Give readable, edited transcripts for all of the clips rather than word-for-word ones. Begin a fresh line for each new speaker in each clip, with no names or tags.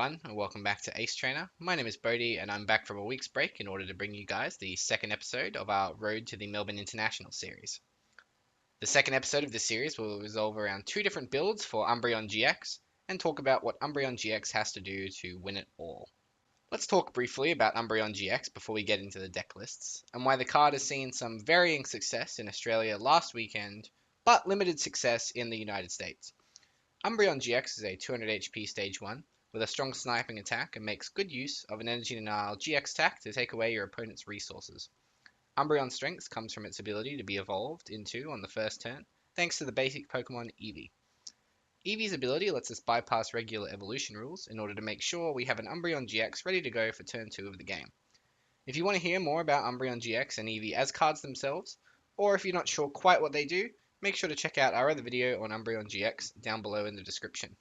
everyone, and welcome back to Ace Trainer. My name is Bodhi, and I'm back from a week's break in order to bring you guys the second episode of our Road to the Melbourne International series. The second episode of this series will revolve around two different builds for Umbreon GX and talk about what Umbreon GX has to do to win it all. Let's talk briefly about Umbreon GX before we get into the deck lists, and why the card has seen some varying success in Australia last weekend, but limited success in the United States. Umbreon GX is a 200 HP Stage 1 with a strong sniping attack and makes good use of an Energy Denial GX attack to take away your opponent's resources. Umbreon's strength comes from its ability to be evolved into on the first turn, thanks to the basic Pokemon Eevee. Eevee's ability lets us bypass regular evolution rules in order to make sure we have an Umbreon GX ready to go for turn 2 of the game. If you want to hear more about Umbreon GX and Eevee as cards themselves, or if you're not sure quite what they do, make sure to check out our other video on Umbreon GX down below in the description.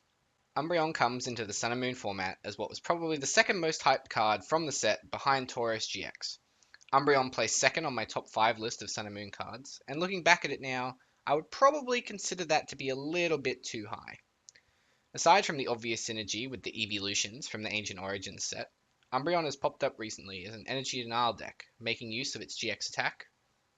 Umbreon comes into the Sun and Moon format as what was probably the second most hyped card from the set behind Tauros GX. Umbreon placed second on my top 5 list of Sun and Moon cards, and looking back at it now, I would probably consider that to be a little bit too high. Aside from the obvious synergy with the Evolutions from the Ancient Origins set, Umbreon has popped up recently as an Energy Denial deck, making use of its GX attack,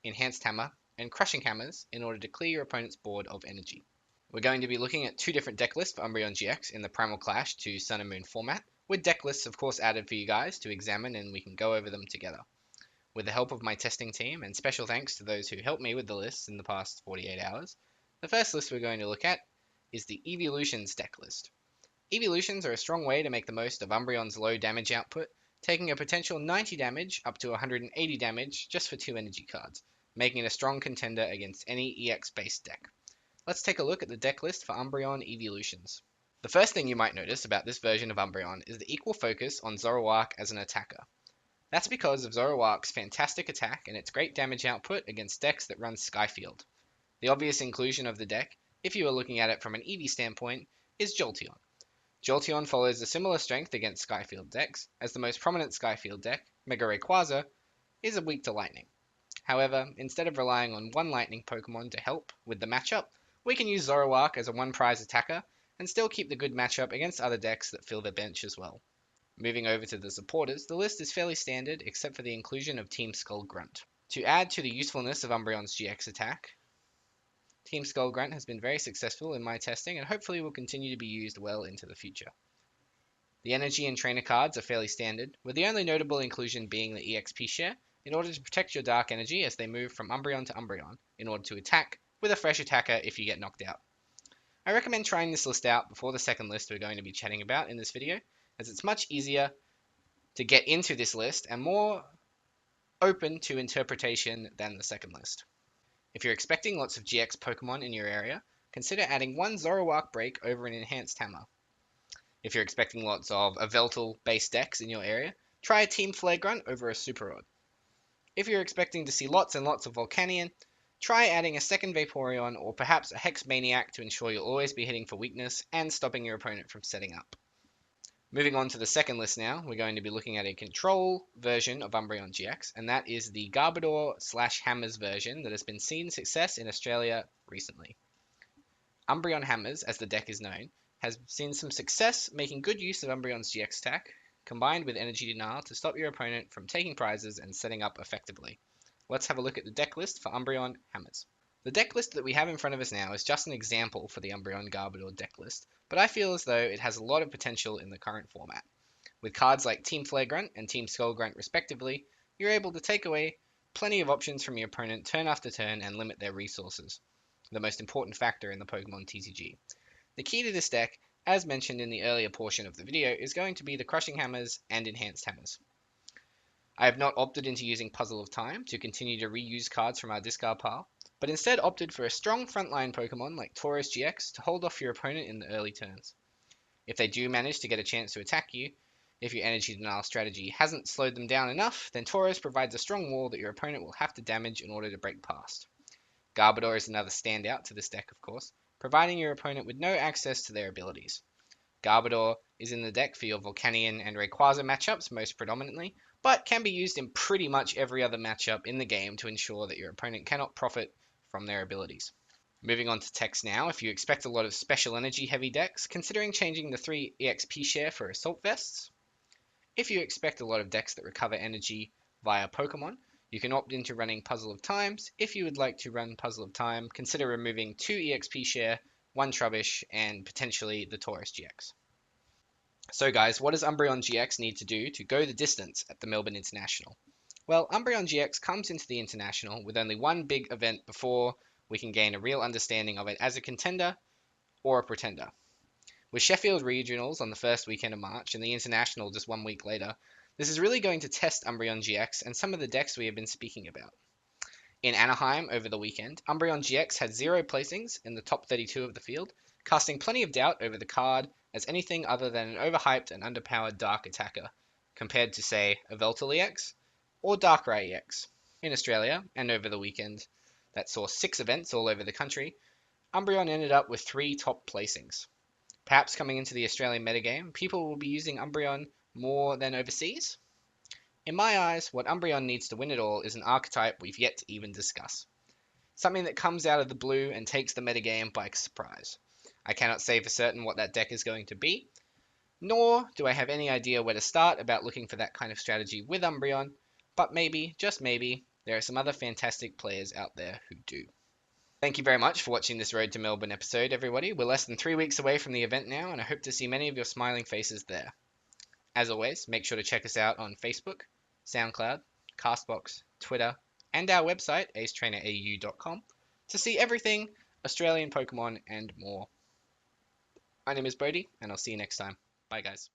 Enhanced Hammer, and Crushing Hammers in order to clear your opponent's board of energy. We're going to be looking at two different deck lists for Umbreon GX in the Primal Clash to Sun and Moon format, with deck lists of course added for you guys to examine, and we can go over them together. With the help of my testing team, and special thanks to those who helped me with the lists in the past 48 hours, the first list we're going to look at is the Evolutions deck list. Evolutions are a strong way to make the most of Umbreon's low damage output, taking a potential 90 damage up to 180 damage just for 2 energy cards, making it a strong contender against any EX based deck. Let's take a look at the deck list for Umbreon Evolutions. The first thing you might notice about this version of Umbreon is the equal focus on Zoroark as an attacker. That's because of Zoroark's fantastic attack and its great damage output against decks that run Skyfield. The obvious inclusion of the deck, if you are looking at it from an Eevee standpoint, is Jolteon. Jolteon follows a similar strength against Skyfield decks, as the most prominent Skyfield deck, Mega Rayquaza, is weak to lightning. However, instead of relying on one lightning Pokemon to help with the matchup, we can use Zoroark as a one-prize attacker and still keep the good matchup against other decks that fill their bench as well. Moving over to the supporters, the list is fairly standard except for the inclusion of Team Skull Grunt. To add to the usefulness of Umbreon's GX attack, Team Skull Grunt has been very successful in my testing and hopefully will continue to be used well into the future. The energy and trainer cards are fairly standard, with the only notable inclusion being the EXP share in order to protect your dark energy as they move from Umbreon to Umbreon in order to attack with a fresh attacker if you get knocked out. I recommend trying this list out before the second list we're going to be chatting about in this video, as it's much easier to get into this list and more open to interpretation than the second list. If you're expecting lots of GX Pokemon in your area, consider adding one Zoroark break over an Enhanced Hammer. If you're expecting lots of Yveltal based decks in your area, try a Team Flare Grunt over a Super Rod. If you're expecting to see lots and lots of Volcanion, try adding a second Vaporeon or perhaps a Hex Maniac to ensure you'll always be hitting for weakness and stopping your opponent from setting up. Moving on to the second list now, we're going to be looking at a control version of Umbreon GX, and that is the Garbodor/Hammers version that has been seeing success in Australia recently. Umbreon Hammers, as the deck is known, has seen some success making good use of Umbreon's GX attack, combined with Energy Denial to stop your opponent from taking prizes and setting up effectively. Let's have a look at the deck list for Umbreon Hammers. The deck list that we have in front of us now is just an example for the Umbreon Garbodor deck list, but I feel as though it has a lot of potential in the current format. With cards like Team Flare Grunt and Team Skull Grunt respectively, you're able to take away plenty of options from your opponent turn after turn and limit their resources, the most important factor in the Pokemon TCG. The key to this deck, as mentioned in the earlier portion of the video, is going to be the Crushing Hammers and Enhanced Hammers. I have not opted into using Puzzle of Time to continue to reuse cards from our discard pile, but instead opted for a strong frontline Pokemon like Tauros GX to hold off your opponent in the early turns. If they do manage to get a chance to attack you, if your Energy Denial strategy hasn't slowed them down enough, then Tauros provides a strong wall that your opponent will have to damage in order to break past. Garbodor is another standout to this deck, of course, providing your opponent with no access to their abilities. Garbodor is in the deck for your Volcanion and Rayquaza matchups most predominantly, but can be used in pretty much every other matchup in the game to ensure that your opponent cannot profit from their abilities. Moving on to text now, if you expect a lot of special energy heavy decks, considering changing the 3 EXP share for Assault Vests. If you expect a lot of decks that recover energy via Pokemon, you can opt into running Puzzle of Times. If you would like to run Puzzle of Time, consider removing 2 EXP share, 1 Trubbish, and potentially the Tauros GX. So guys, what does Umbreon GX need to do to go the distance at the Melbourne International? Well, Umbreon GX comes into the International with only one big event before we can gain a real understanding of it as a contender or a pretender. With Sheffield Regionals on the first weekend of March and the International just 1 week later, this is really going to test Umbreon GX and some of the decks we have been speaking about. In Anaheim over the weekend, Umbreon GX had 0 placings in the top 32 of the field, casting plenty of doubt over the card as anything other than an overhyped and underpowered Dark attacker, compared to, say, a Yveltal EX or Darkrai EX. In Australia, and over the weekend that saw 6 events all over the country, Umbreon ended up with 3 top placings. Perhaps coming into the Australian metagame, people will be using Umbreon more than overseas? In my eyes, what Umbreon needs to win it all is an archetype we've yet to even discuss. Something that comes out of the blue and takes the metagame by surprise. I cannot say for certain what that deck is going to be, nor do I have any idea where to start about looking for that kind of strategy with Umbreon, but maybe, just maybe, there are some other fantastic players out there who do. Thank you very much for watching this Road to Melbourne episode, everybody. We're less than 3 weeks away from the event now, and I hope to see many of your smiling faces there. As always, make sure to check us out on Facebook, SoundCloud, Castbox, Twitter, and our website, acetrainerau.com, to see everything Australian Pokemon and more. My name is Bodhi, and I'll see you next time. Bye, guys.